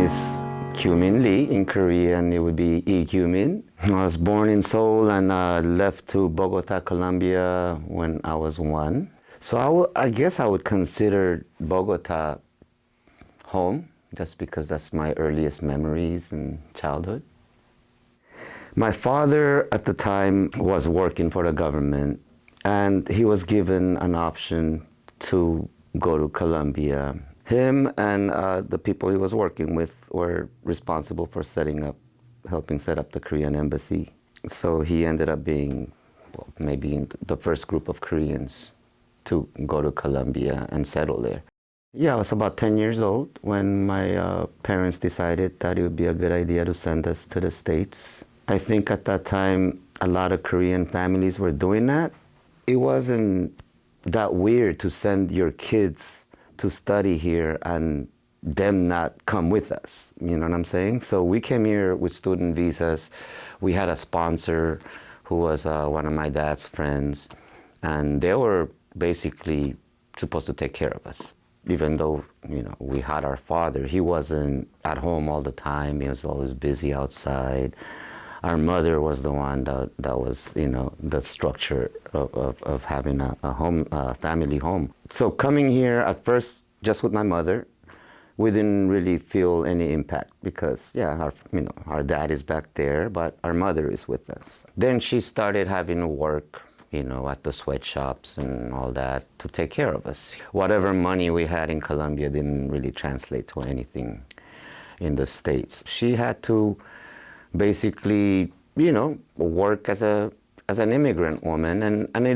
is Kyu Min Lee. In Korean, it would be Kyu Min. I was born in Seoul and left to Bogota, Colombia when I was 1. So I guess I would consider Bogota home, just because that's my earliest memories in childhood. My father at the time was working for the government, and he was given an option to go to Colombia. Him and the people he was working with were responsible for helping set up the Korean embassy. So he ended up being, well, maybe in the first group of Koreans to go to Colombia and settle there. Yeah, I was about 10 years old when my parents decided that it would be a good idea to send us to the States. I think at that time, a lot of Korean families were doing that. It wasn't that weird to send your kids to study here and them not come with us, you know what I'm saying? So we came here with student visas. We had a sponsor who was one of my dad's friends, and they were basically supposed to take care of us. Even though, you know, we had our father, he wasn't at home all the time. He was always busy outside. Our mother was the one that was, you know, the structure of having a home, family home. So coming here at first, just with my mother, we didn't really feel any impact because, yeah, our dad is back there, but our mother is with us. Then she started having to work, you know, at the sweatshops and all that to take care of us. Whatever money we had in Colombia didn't really translate to anything in the States. She had to basically, you know, work as an immigrant woman and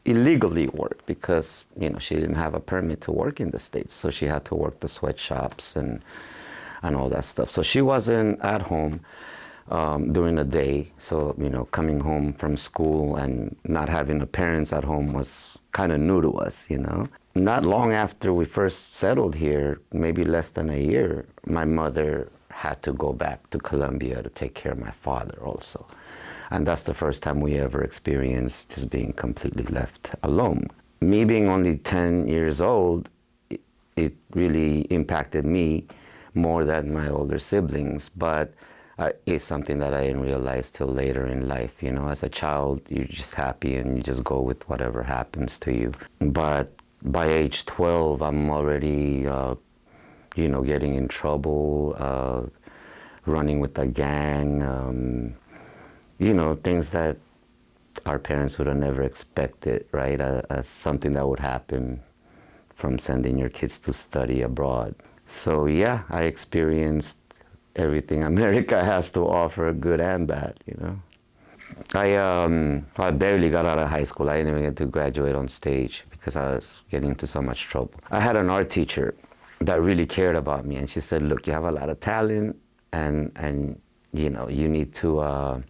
illegally work because, you know, she didn't have a permit to work in the States. So she had to work the sweatshops and all that stuff. So she wasn't at home during the day. So, you know, coming home from school and not having the parents at home was kind of new to us, you know. Not long after we first settled here, maybe less than a year, my mother had to go back to Colombia to take care of my father also. And that's the first time we ever experienced just being completely left alone. Me being only 10 years old, it really impacted me more than my older siblings, but it's something that I didn't realize till later in life. You know, as a child, you're just happy and you just go with whatever happens to you. But by age 12, I'm already you know, getting in trouble, running with a gang, you know, things that our parents would have never expected, right? As something that would happen from sending your kids to study abroad. So yeah, I experienced everything America has to offer, good and bad, you know. I barely got out of high school. I didn't even get to graduate on stage because I was getting into so much trouble. I had an art teacher that really cared about me, and she said, look, you have a lot of talent and you know, you need to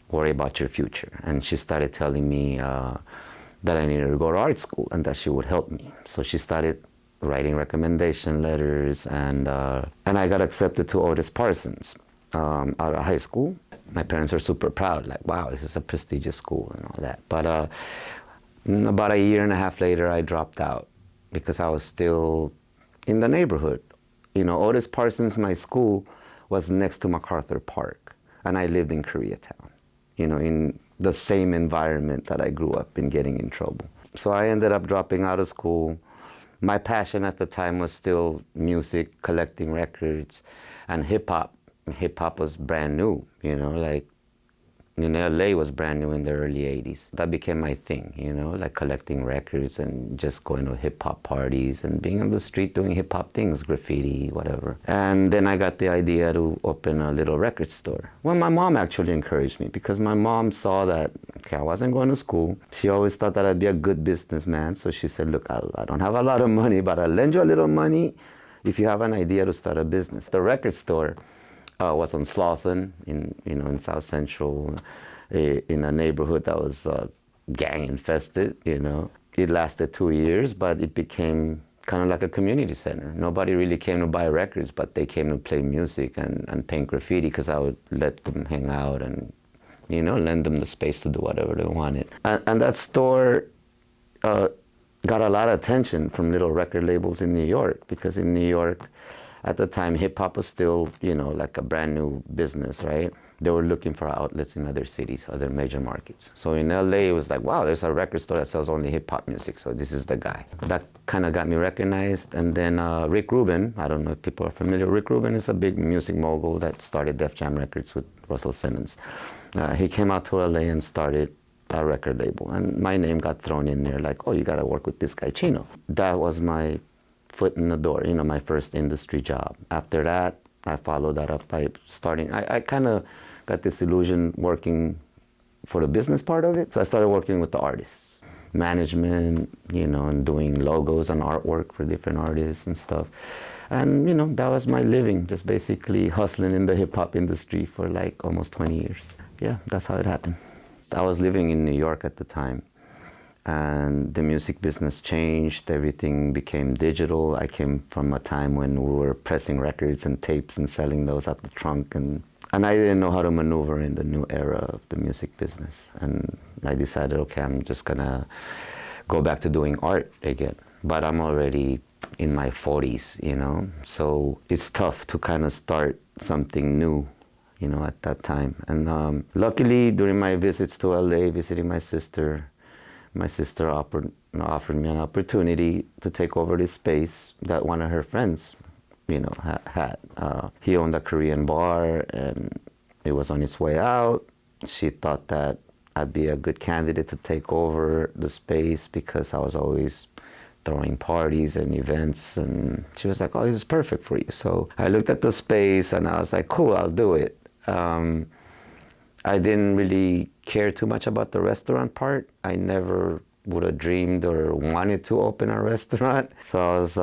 worry about your future. And she started telling me that I needed to go to art school and that she would help me. So she started writing recommendation letters, and I got accepted to Otis Parsons out of high school. My parents were super proud, like, wow, this is a prestigious school and all that. But about a year and a half later, I dropped out because I was still in the neighborhood. You know, Otis Parsons, my school, was next to MacArthur Park, and I lived in Koreatown, you know, in the same environment that I grew up in, getting in trouble. So I ended up dropping out of school. My passion at the time was still music, collecting records, and hip-hop. Hip-hop was brand new, you know, like in LA was brand new in the early 80s. That became my thing, you know, like collecting records and just going to hip-hop parties and being on the street doing hip-hop things, graffiti, whatever. And then I got the idea to open a little record store. Well, my mom actually encouraged me because my mom saw that, okay, I wasn't going to school. She always thought that I'd be a good businessman. So she said, look, I don't have a lot of money, but I'll lend you a little money if you have an idea to start a business. The record store was on Slauson in South Central, in a neighborhood that was gang infested, you know. It lasted 2 years, but it became kind of like a community center. Nobody really came to buy records, but they came to play music and paint graffiti because I would let them hang out and, you know, lend them the space to do whatever they wanted. And that store got a lot of attention from little record labels in New York, because in New York, At the time, hip hop was still, like a brand new business, right? They were looking for outlets in other cities, other major markets. So in LA, it was like, wow, there's a record store that sells only hip hop music, so this is the guy. That kind of got me recognized. And then Rick Rubin, I don't know if people are familiar. Rick Rubin is a big music mogul that started Def Jam Records with Russell Simmons. He came out to LA and started a record label. And my name got thrown in there like, oh, you got to work with this guy, Chino. That was my foot in the door, my first industry job. After that, I followed that up by starting, I kind of got this illusion working for the business part of it. So I started working with the artists, management, and doing logos and artwork for different artists and stuff. And, that was my living, just basically hustling in the hip hop industry for like almost 20 years. Yeah, that's how it happened. I was living in New York at the time, and the music business changed. Everything became digital. I came from a time when we were pressing records and tapes and selling those out the trunk, and I didn't know how to maneuver in the new era of the music business. And I decided, okay, I'm just gonna go back to doing art again. But I'm already in my 40s, so it's tough to kind of start something new, at that time. And luckily, during my visits to LA, visiting my sister offered me an opportunity to take over this space that one of her friends, had. He owned a Korean bar, and it was on its way out. She thought that I'd be a good candidate to take over the space because I was always throwing parties and events, and she was like, oh, this is perfect for you. So I looked at the space and I was like, cool, I'll do it. I didn't really care too much about the restaurant part. I never would have dreamed or wanted to open a restaurant. So I was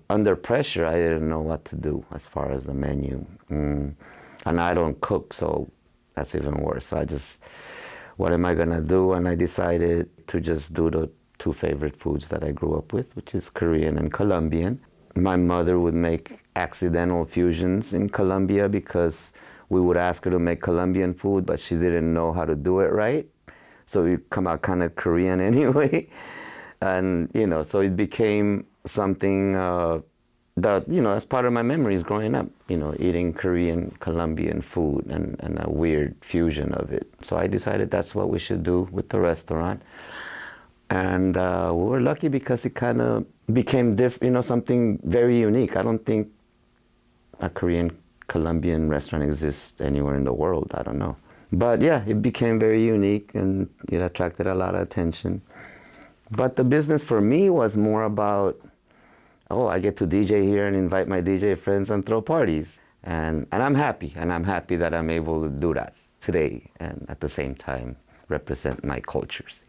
under pressure. I didn't know what to do as far as the menu. And I don't cook, so that's even worse. So what am I gonna do? And I decided to just do the two favorite foods that I grew up with, which is Korean and Colombian. My mother would make accidental fusions in Colombia because we would ask her to make Colombian food, but she didn't know how to do it right. So it would come out kind of Korean anyway. And, so it became something that, as part of my memories growing up, eating Korean, Colombian food and a weird fusion of it. So I decided that's what we should do with the restaurant. And we were lucky because it kind of became something very unique. I don't think a Korean Colombian restaurant exists anywhere in the world. I don't know. But yeah, it became very unique and it attracted a lot of attention. But the business for me was more about, oh, I get to DJ here and invite my DJ friends and throw parties. And I'm happy. And I'm happy that I'm able to do that today and at the same time represent my cultures.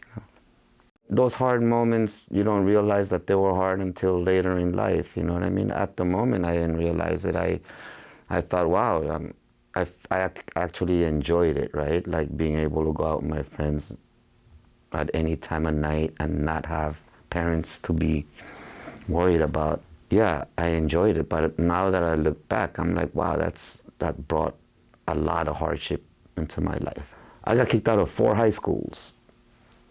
Those hard moments, you don't realize that they were hard until later in life, you know what I mean? At the moment, I didn't realize it. I thought, wow, I actually enjoyed it, right? Like being able to go out with my friends at any time of night and not have parents to be worried about. Yeah, I enjoyed it, but now that I look back, I'm like, wow, that brought a lot of hardship into my life. I got kicked out of 4 high schools.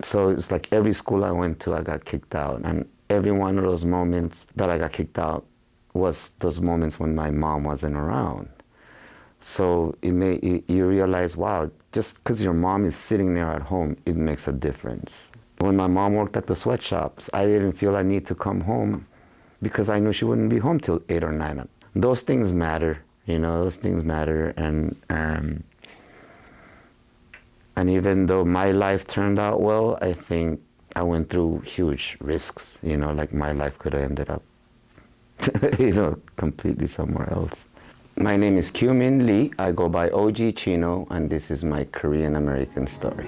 So it's like every school I went to, I got kicked out. And every one of those moments that I got kicked out was those moments when my mom wasn't around. So you realize, wow, just because your mom is sitting there at home, it makes a difference. When my mom worked at the sweatshops, I didn't feel I need to come home because I knew she wouldn't be home till 8 or 9. Those things matter, those things matter. And even though my life turned out well, I think I went through huge risks, like my life could have ended up, completely somewhere else. My name is Kyu Min Lee. I go by OG Chino, and this is my Korean-American story.